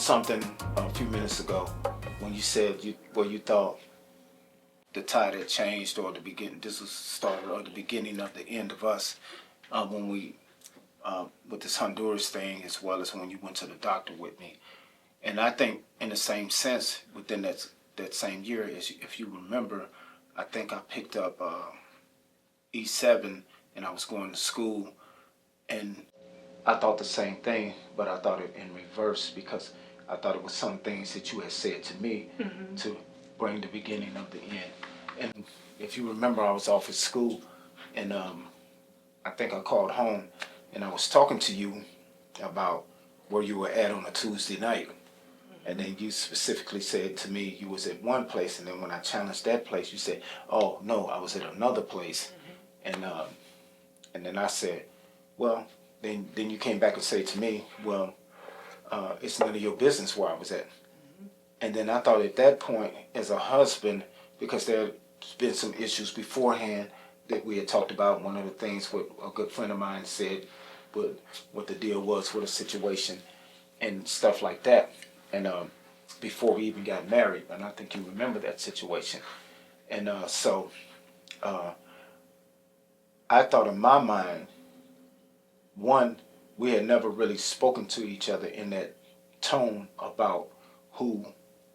something a few minutes ago when you said you thought the tide had changed, or the beginning. This was started, or the beginning of the end of us when we with this Honduras thing, as well as when you went to the doctor with me. And I think in the same sense, within that same year, if you remember, I think I picked up E7 and I was going to school, and I thought the same thing, but I thought it in reverse, because I thought it was some things that you had said to me to bring the beginning of the end. And if you remember, I was off at school, and I think I called home, and I was talking to you about where you were at on a Tuesday night. And then you specifically said to me you was at one place, and then when I challenged that place, you said, "Oh no, I was at another place." And then I said, "Well, then you came back and said to me, well, it's none of your business where I was at." And then I thought at that point, as a husband, because there's been some issues beforehand that we had talked about. One of the things what a good friend of mine said, what the deal was with a situation and stuff like that. And before we even got married, and I think you remember that situation. And so I thought in my mind, one, we had never really spoken to each other in that tone about who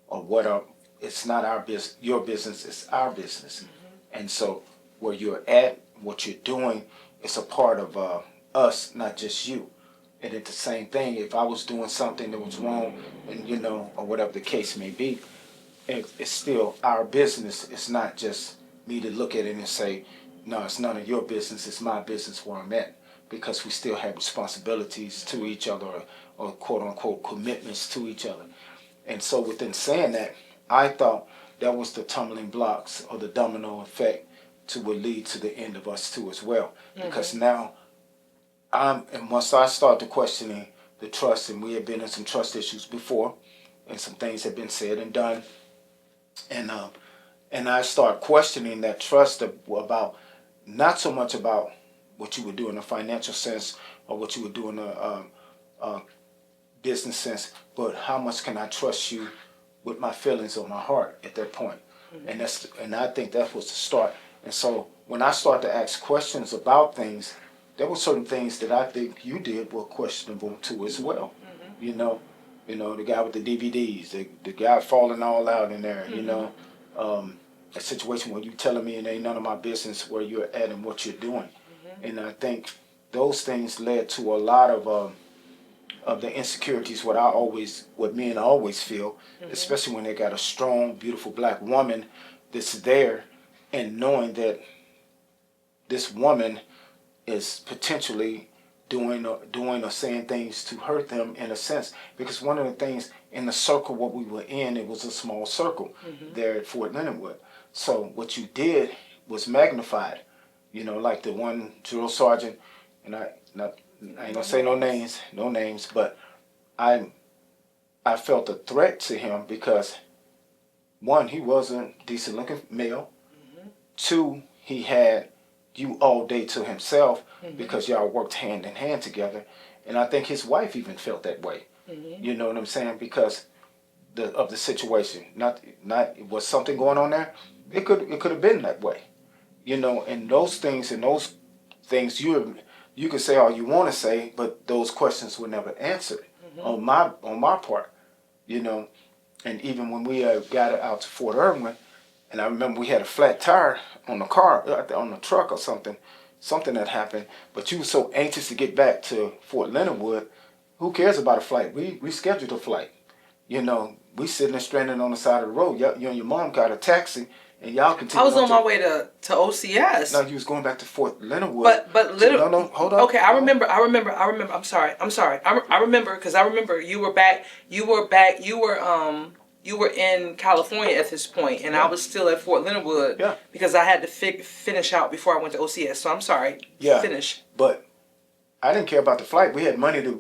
or what it's not our business, your business, it's our business. And so where you're at, what you're doing, it's a part of us, not just you. And it's the same thing, if I was doing something that was wrong, and or whatever the case may be, it's still our business. It's not just me to look at it and say, no, it's none of your business, it's my business where I'm at. Because we still have responsibilities to each other, or quote unquote commitments to each other. And so within saying that, I thought that was the tumbling blocks or the domino effect to would lead to the end of us too as well. Because now and once I started questioning the trust, and we had been in some trust issues before, and some things had been said and done, and I started questioning that trust about, not so much about what you would do in a financial sense or what you would do in a business sense, but how much can I trust you with my feelings or my heart at that point? And I think that was the start. And so when I started to ask questions about things, there were certain things that I think you did were questionable too as well. The guy with the DVDs, the guy falling all out in there, a situation where you telling me it ain't none of my business where you're at and what you're doing. And I think those things led to a lot of the insecurities, what men always feel, especially when they got a strong, beautiful black woman that's there, and knowing that this woman is potentially doing or saying things to hurt them in a sense. Because one of the things in the circle what we were in, it was a small circle there at Fort Leonard Wood. So what you did was magnified. Like the one drill sergeant, and I ain't gonna say no names, but I felt a threat to him because, one, he was a decent looking male. Two, he had you all day to himself because y'all worked hand in hand together. And I think his wife even felt that way. You know what I'm saying? Because of the situation. Not was something going on there? It could have been that way. And those things you can say all you want to say, but those questions were never answered on my part. And even when we got out to Fort Irwin, and I remember we had a flat tire on the car, on the truck or something that happened, but you were so anxious to get back to Fort Leonard Wood. Who cares about a flight? We scheduled a flight. We sitting there stranded on the side of the road. You and your mom got a taxi, and y'all continued. I was on my way to OCS. No, you was going back to Fort Leonard Wood. But literally, no, hold on. Okay, I remember. I'm sorry. I remember because I remember you were back. You were in California at this point, and I was still at Fort Leonard Wood because I had to finish out before I went to OCS. So I'm sorry. Yeah. Finish. But I didn't care about the flight. We had money to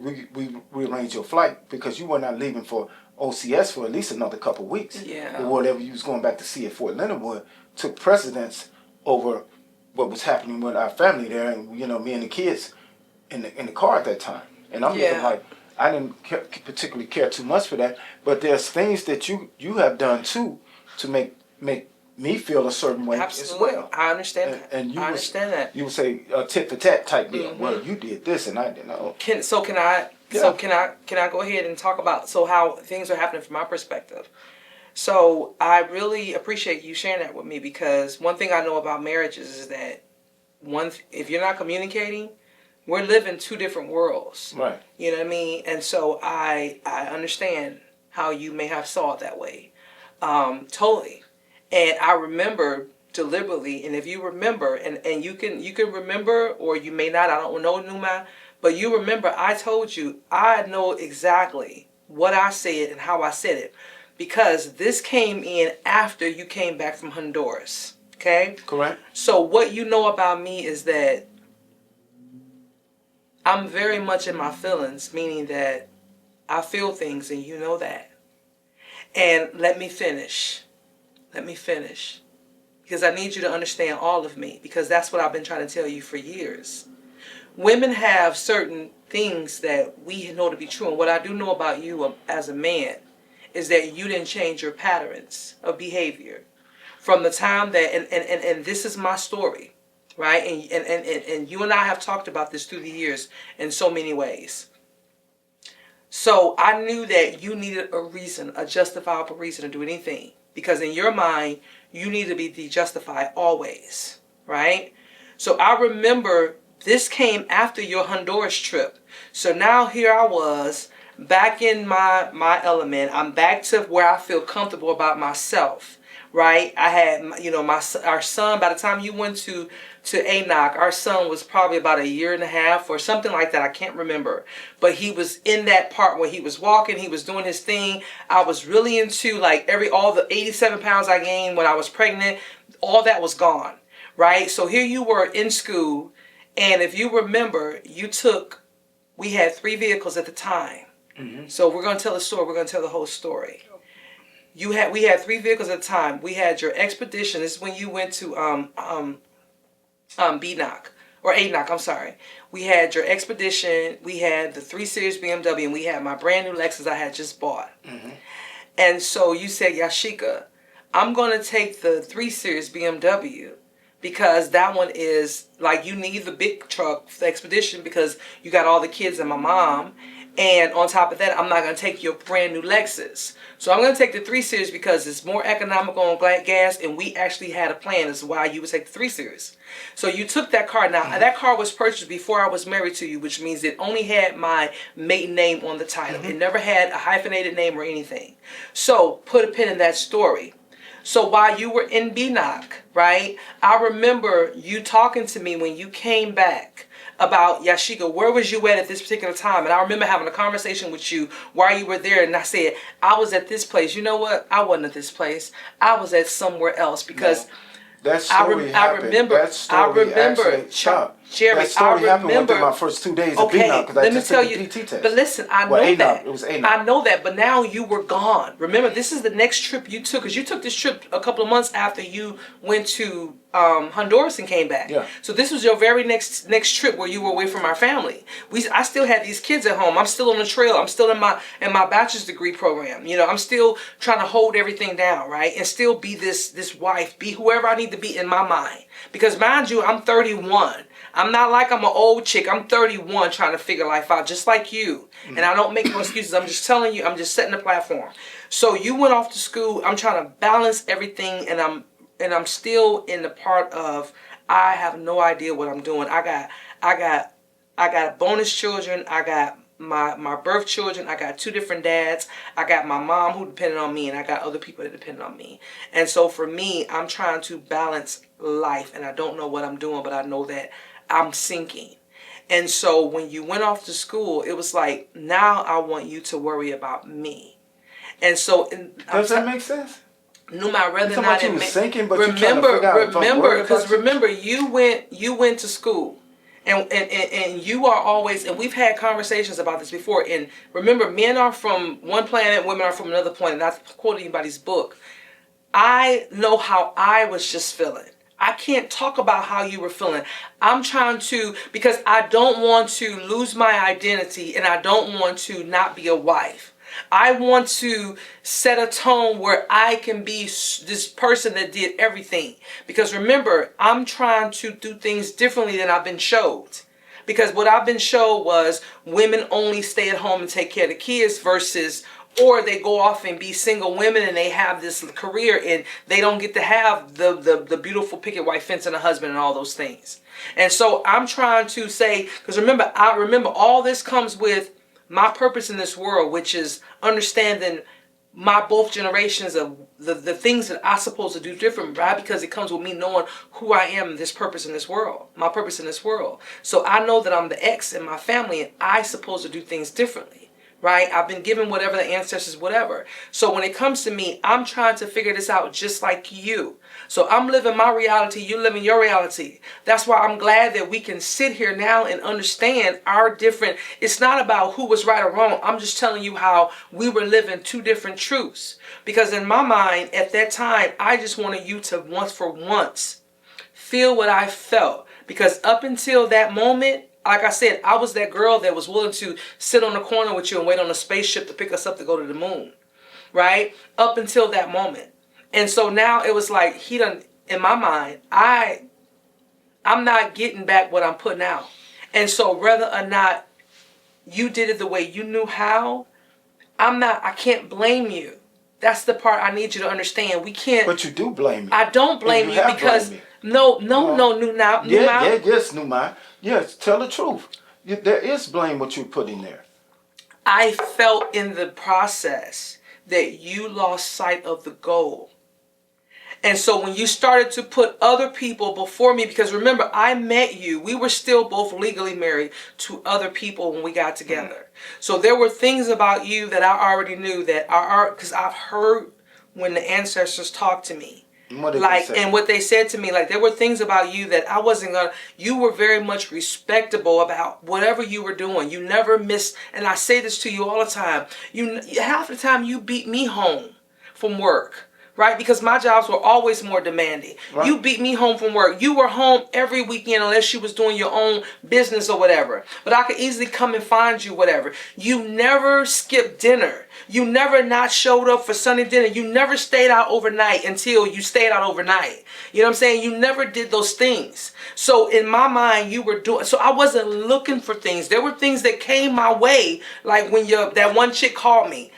rearrange your flight because you were not leaving for OCS for at least another couple of weeks. Yeah. Or whatever you was going back to see at Fort Leonard Wood took precedence over what was happening with our family there, and me and the kids in the car at that time. And I'm looking like, I didn't particularly care too much for that. But there's things that you have done too to make me feel a certain way Absolutely. as well. I understand that. And I understand that. You would say a tit for tat type deal. Well, you did this and I didn't know. Can I go ahead and talk about how things are happening from my perspective? So I really appreciate you sharing that with me, because one thing I know about marriages is that if you're not communicating, we're living two different worlds. Right. You know what I mean? And so I understand how you may have saw it that way. Totally. And I remember deliberately, and if you remember, and you can remember, or you may not, I don't know, Numa, but you remember I told you I know exactly what I said and how I said it, because this came in after you came back from Honduras. Okay? Correct. So what you know about me is that I'm very much in my feelings, meaning that I feel things, and you know that. And let me finish. Because I need you to understand all of me, because that's what I've been trying to tell you for years. Women have certain things that we know to be true. And what I do know about you as a man is that you didn't change your patterns of behavior from the time that, and this is my story, right? And you and I have talked about this through the years in so many ways. So I knew that you needed a reason, a justifiable reason to do anything. Because in your mind, you need to be justified always, right? So I remember this came after your Honduras trip. So now here I was, back in my element. I'm back to where I feel comfortable about myself, right? I had, our son, by the time you went to Enoch, our son was probably about 1.5 years or something like that. I can't remember. But he was in that part where he was walking, he was doing his thing. I was really into all the 87 pounds I gained when I was pregnant, all that was gone, right? So here you were in school, and if you remember, we had 3 vehicles at the time. Mm-hmm. So we're going to tell the story, we're going to tell the whole story. We had 3 vehicles at the time. We had your Expedition. This is when you went to B-Knock, or A-Knock, I'm sorry. We had your Expedition, we had the 3 Series BMW, and we had my brand new Lexus I had just bought. Mm-hmm. And so you said, Yashika, I'm going to take the 3 Series BMW because that one is, you need the big truck, the Expedition, because you got all the kids and my mom. And on top of that, I'm not going to take your brand new Lexus. So I'm going to take the 3 Series because it's more economical on gas, and we actually had a plan as to why you would take the 3 Series. So you took that car. Now, that car was purchased before I was married to you, which means it only had my maiden name on the title. Mm-hmm. It never had a hyphenated name or anything. So put a pin in that story. So while you were in BNOC, right, I remember you talking to me when you came back about, Yashika, where was you at this particular time? And I remember having a conversation with you while you were there, and I said, I was at this place. You know what? I wasn't at this place. I was at somewhere else, because that story happened. Jerry, that story happened within my first 2 days of being out, because I just took the PT test. But listen, I know that. It was A-Knock. I know that, but now you were gone. Remember, this is the next trip you took, because you took this trip a couple of months after you went to Honduras and came back. Yeah. So this was your very next trip where you were away from our family. I still had these kids at home. I'm still on the trail. I'm still in my bachelor's degree program. I'm still trying to hold everything down, right? And still be this wife, be whoever I need to be in my mind. Because mind you, I'm 31. I'm not like I'm an old chick. I'm 31 trying to figure life out, just like you. Mm-hmm. And I don't make no excuses. I'm just telling you, I'm just setting the platform. So you went off to school. I'm trying to balance everything, and I'm still in the part of, I have no idea what I'm doing. I got bonus children. I got my birth children. I got 2 different dads. I got my mom who depended on me, and I got other people that depended on me. And so for me, I'm trying to balance life, and I don't know what I'm doing, but I know that I'm sinking. And so when you went off to school, it was like, now I want you to worry about me. And so does that make sense? No, I'd rather not admit. Sinking, but remember, you went to school, and you are always, and we've had conversations about this before. And remember, men are from one planet, women are from another planet. Not quoting anybody's book. I know how I was just feeling. I can't talk about how you were feeling. I'm trying to, because I don't want to lose my identity and I don't want to not be a wife. I want to set a tone where I can be this person that did everything. Because remember, I'm trying to do things differently than I've been showed. Because what I've been showed was women only stay at home and take care of the kids versus, or they go off and be single women and they have this career and they don't get to have the beautiful picket white fence and a husband and all those things. And so I'm trying to say, because remember, all this comes with my purpose in this world, which is understanding my both generations of the things that I'm supposed to do different, right? Because it comes with me knowing who I am, this purpose in this world, my purpose in this world. So I know that I'm the X in my family and I'm supposed to do things differently. Right? I've been given whatever the ancestors, whatever. So when it comes to me, I'm trying to figure this out just like you. So I'm living my reality, you're living your reality. That's why I'm glad that we can sit here now and understand our different, it's not about who was right or wrong. I'm just telling you how we were living two different truths. Because in my mind, at that time, I just wanted you to once for once feel what I felt. Because up until that moment, like I said, I was that girl that was willing to sit on the corner with you and wait on a spaceship to pick us up to go to the moon. Right? Up until that moment. And so now it was like, he done, in my mind, I'm not getting back what I'm putting out. And so whether or not you did it the way you knew how, I can't blame you. That's the part I need you to understand. We can't. But you do blame me. I don't blame you because no, yes, Newmys. Yes, tell the truth. There is blame what you put in there. I felt in the process that you lost sight of the goal. And so when you started to put other people before me, because remember, I met you, we were still both legally married to other people when we got together. Mm-hmm. So there were things about you that I already knew that because I've heard when the ancestors talked to me. And what they said to me, like there were things about you that I wasn't gonna, you were very much respectable about whatever you were doing. You never missed, and I say this to you all the time, half the time you beat me home from work. Right? Because my jobs were always more demanding. Right. You beat me home from work. You were home every weekend unless you was doing your own business or whatever. But I could easily come and find you, whatever. You never skipped dinner. You never not showed up for Sunday dinner. You never stayed out overnight until you stayed out overnight. You know what I'm saying? You never did those things. So in my mind, you were doing, so I wasn't looking for things. There were things that came my way, like when that one chick called me.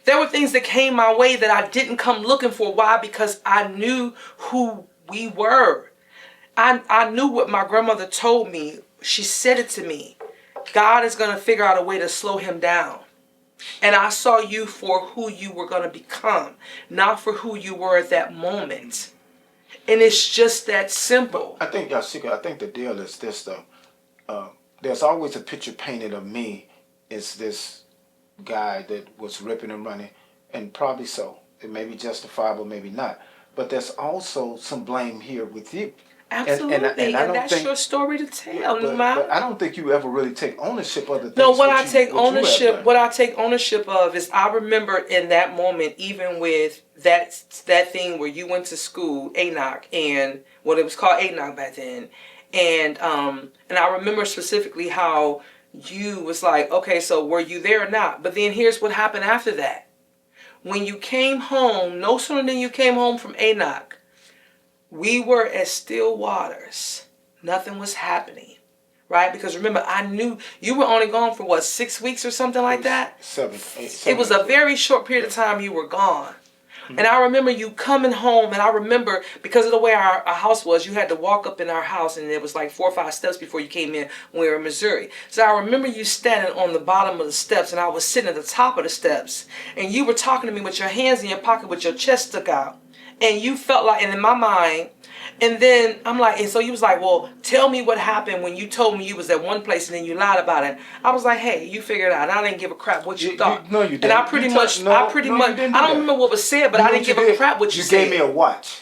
There were things that came my way that I didn't come looking for. Why? Because I knew who we were. I knew what my grandmother told me. She said it to me. God is going to figure out a way to slow him down. And I saw you for who you were going to become, not for who you were at that moment. And it's just that simple. But I think, Yashika, I think the deal is this, though. There's always a picture painted of me as this guy that was ripping and running, and probably so. It may be justifiable, maybe not. But there's also some blame here with you. Absolutely, and that's your story to tell, but I don't think you ever really take ownership of the things. No, what I take ownership of is I remember in that moment, even with that thing where you went to school, ANOC, and what it was called ANOC back then, and I remember specifically how you was like, okay, so were you there or not? But then here's what happened after that. When you came home, no sooner than you came home from ANOC, we were at still waters. Nothing was happening, right? Because remember, I knew you were only gone for 6 weeks or something like that? 7. It was a very short period of time you were gone. And I remember you coming home, and I remember because of the way our house was, you had to walk up in our house, and it was like 4 or 5 steps before you came in when we were in Missouri. So I remember you standing on the bottom of the steps, and I was sitting at the top of the steps, and you were talking to me with your hands in your pocket with your chest stuck out. And you felt like, and in my mind, and then I'm like, and so you was like, well, tell me what happened when you told me you was at one place and then you lied about it. I was like, hey, you figured it out. I didn't give a crap what you thought. No, you didn't. And I pretty much, I don't remember what was said, but I didn't give a crap what you said. You gave me a watch.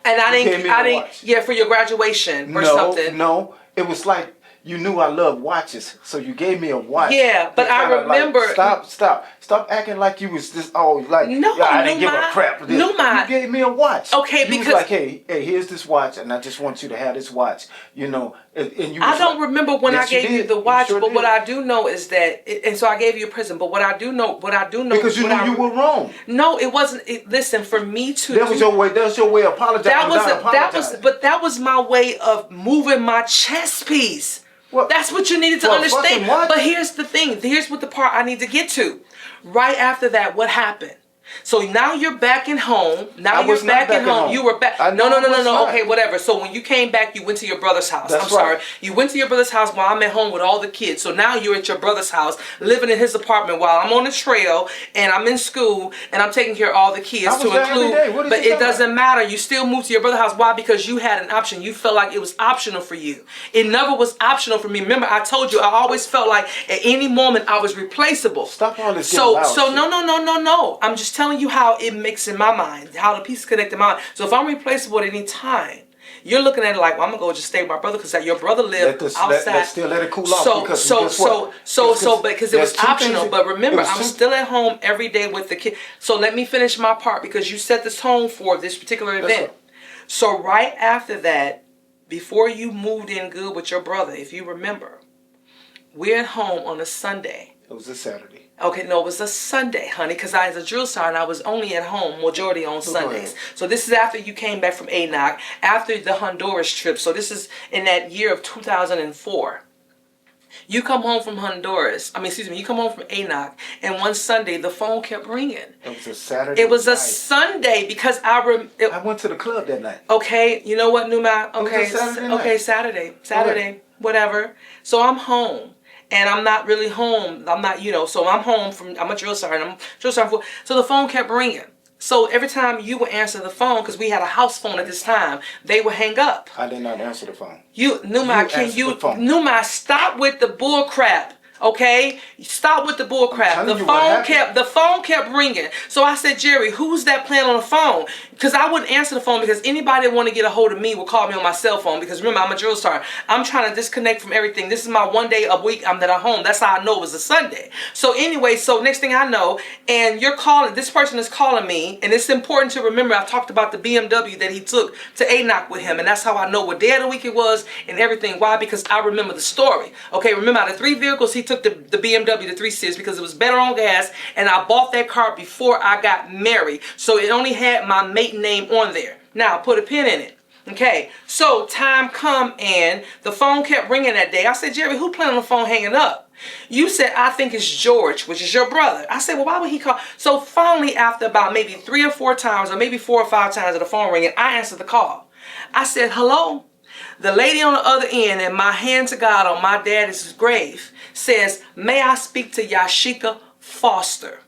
And I didn't, yeah, for your graduation or something. No, it was like you knew I loved watches, so you gave me a watch. Yeah, but I remember. Like, stop acting like you was this. Oh, like no, yeah, I didn't give a crap for this. You gave me a watch. Okay, you was like, hey, here's this watch, and I just want you to have this watch. You know, and you. I don't remember when I gave you the watch, sure but did. what I do know is that, and so I gave you a present. But what I do know, because you knew you were wrong. No, it wasn't. Listen, for me to. That was your way. That was your way of apologizing. That was my way of moving my chess piece. Well, that's what you needed to understand. But here's the thing. Here's what the part I need to get to. Right after that, what happened? So now you're back at home. You're back at home. You were back. No. Okay, whatever. So when you came back, you went to your brother's house. I'm sorry. You went to your brother's house while I'm at home with all the kids. So now you're at your brother's house, living in his apartment while I'm on the trail and I'm in school and I'm taking care of all the kids to include. But it doesn't matter. You still moved to your brother's house. Why? Because you had an option. You felt like it was optional for you. It never was optional for me. Remember, I told you I always felt like at any moment I was replaceable. Stop all this. So no. I'm just telling you how it makes in my mind, how the pieces connect in my mind. So if I'm replaceable at any time, you're looking at it like, well, I'm gonna go just stay with my brother because your brother lived outside. Let it cool off. Because it was optional. But remember, I'm still at home every day with the kid. So let me finish my part because you set the tone for this particular event. So right after that, before you moved in good with your brother, if you remember, we're at home on a Sunday. It was a Saturday. Okay, no, it was a Sunday, honey, because I was a drill sergeant. I was only at home majority on Sundays. So this is after you came back from ANOC, after the Honduras trip. So this is in that year of 2004. You come home from Honduras. You come home from ANOC, and one Sunday the phone kept ringing. It was a Saturday. It was a Sunday because I went to the club that night. Okay, you know what, Numa? Okay, Saturday, whatever. So I'm home. And I'm not really home. So I'm home I'm a drill sergeant. So the phone kept ringing. So every time you would answer the phone, because we had a house phone at this time, they would hang up. I did not answer the phone. Numa, stop with the bull crap. Okay, stop with the bull crap. The phone kept ringing. So I said, Jerry, who's that playing on the phone? Because I wouldn't answer the phone because anybody that want to get a hold of me will call me on my cell phone. Because remember, I'm a drill sergeant. I'm trying to disconnect from everything. This is my one day a week that I'm home. That's how I know it was a Sunday. So anyway, next thing I know, and you're calling. This person is calling me, and it's important to remember. I talked about the BMW that he took to ANOC with him, and that's how I know what day of the week it was and everything. Why? Because I remember the story. Okay, remember out of 3 vehicles he took the BMW, the 3 Series, because it was better on gas, and I bought that car before I got married, so it only had my maiden name on there. Now put a pin in it. Okay, so time come and the phone kept ringing that day. I said, Jerry, who playing on the phone hanging up? You said, I think it's George, which is your brother. I said, well, why would he call? So finally, after about maybe 3 or 4 times, or maybe 4 or 5 times of the phone ringing, I answered the call. I said, hello? The lady on the other end, and my hand to God on my daddy's grave, says, may I speak to Yashika Foster?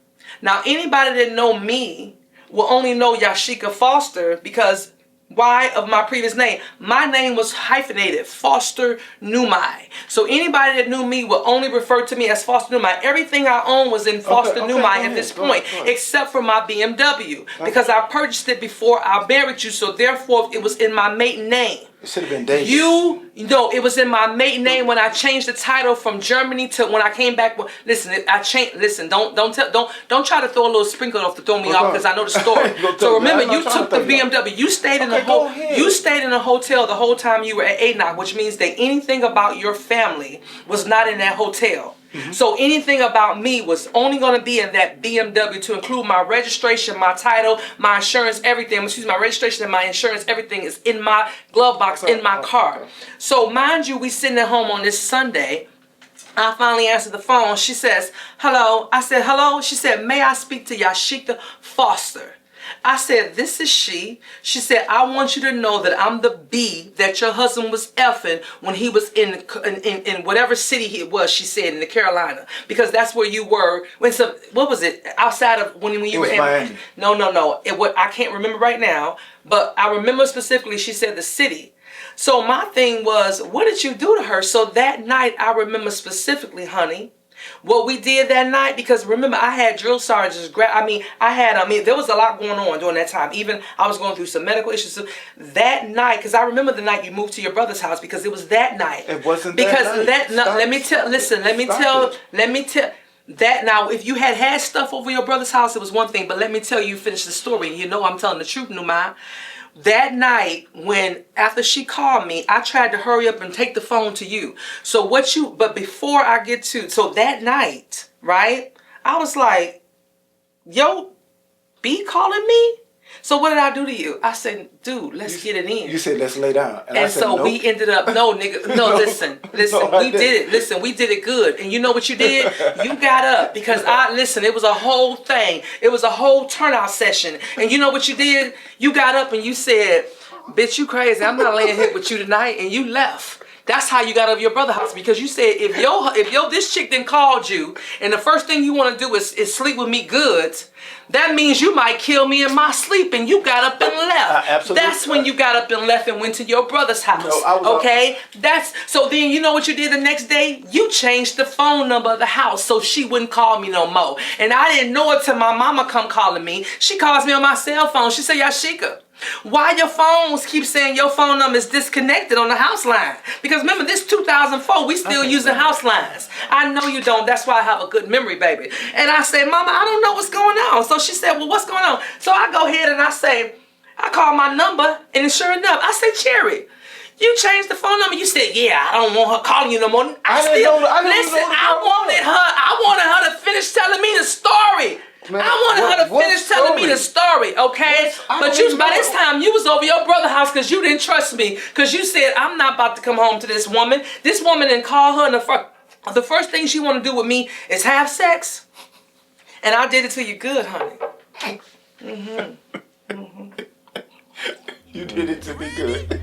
Now, anybody that know me will only know Yashika Foster because why? Of my previous name. My name was hyphenated, Foster Newmy. So anybody that knew me will only refer to me as Foster Newmy. Everything I own was in Foster Newmy at this point, except for my BMW, because I purchased it before I married you, so therefore it was in my maiden name. It should have been Davis. It was in my maiden name when I changed the title from Germany to when I came back. Listen, I changed. Listen, don't try to throw a little sprinkle off to throw me off because I know the story. So remember, you took the BMW. You stayed in a hotel the whole time you were at ANOC, which means that anything about your family was not in that hotel. Mm-hmm. So anything about me was only going to be in that BMW, to include my registration, my title, my insurance, everything. My registration and my insurance, everything is in my glove box in my car. So mind you, we sitting at home on this Sunday. I finally answered the phone. She says, hello. I said, hello. She said, may I speak to Yashika Foster? I said, this is she. She said, I want you to know that I'm the B that your husband was effing when he was in whatever city it was, she said, in the Carolina. Because that's where you were. What was it? Outside of when you were in Miami. No. I can't remember right now. But I remember specifically she said the city. So my thing was, what did you do to her? So that night, I remember specifically, honey, What we did that night, because remember, I had drill sergeants there was a lot going on during that time. Even I was going through some medical issues. So that night, because I remember the night you moved to your brother's house, because it was that night. It wasn't because that night. let me tell. That now, if you had stuff over your brother's house, it was one thing. But let me tell you, finish the story. You know I'm telling the truth, Numa. That night, after she called me, I tried to hurry up and take the phone to you. But before I get to, so that night, right, I was like, yo, B calling me? So what did I do to you? I said, dude, let's get it in. You said, let's lay down. And I said, so nope. We ended up, no, nigga, no, listen, no, we did it. Listen, we did it good. And you know what you did? You got up because it was a whole thing. It was a whole turnout session. And you know what you did? You got up and you said, bitch, you crazy. I'm not laying here with you tonight. And you left. That's how you got out of your brother's house, because you said if this chick then called you and the first thing you want to do is sleep with me good, that means you might kill me in my sleep, and you got up and left. Absolutely. That's when you got up and left and went to your brother's house. No, okay? So then you know what you did the next day? You changed the phone number of the house so she wouldn't call me no more. And I didn't know it till my mama come calling me. She calls me on my cell phone. She said, Yashika, why your phones keep saying your phone number is disconnected on the house line? Because remember, this 2004, we still using house lines. I know you don't. That's why I have a good memory, baby. And I said, Mama, I don't know what's going on. So she said, well, what's going on? So I go ahead and I call my number, and sure enough, I say, Cherry, you changed the phone number. You said, yeah, I don't want her calling you no more. I wanted her to finish telling me the story. Man, I wanted her to finish telling me the story, okay? But by this time, you was over your brother's house because you didn't trust me. Because you said, I'm not about to come home to this woman. This woman didn't call her, and the first thing she want to do with me is have sex. And I did it to you good, honey. Mm-hmm. Mm-hmm. You did it to me good.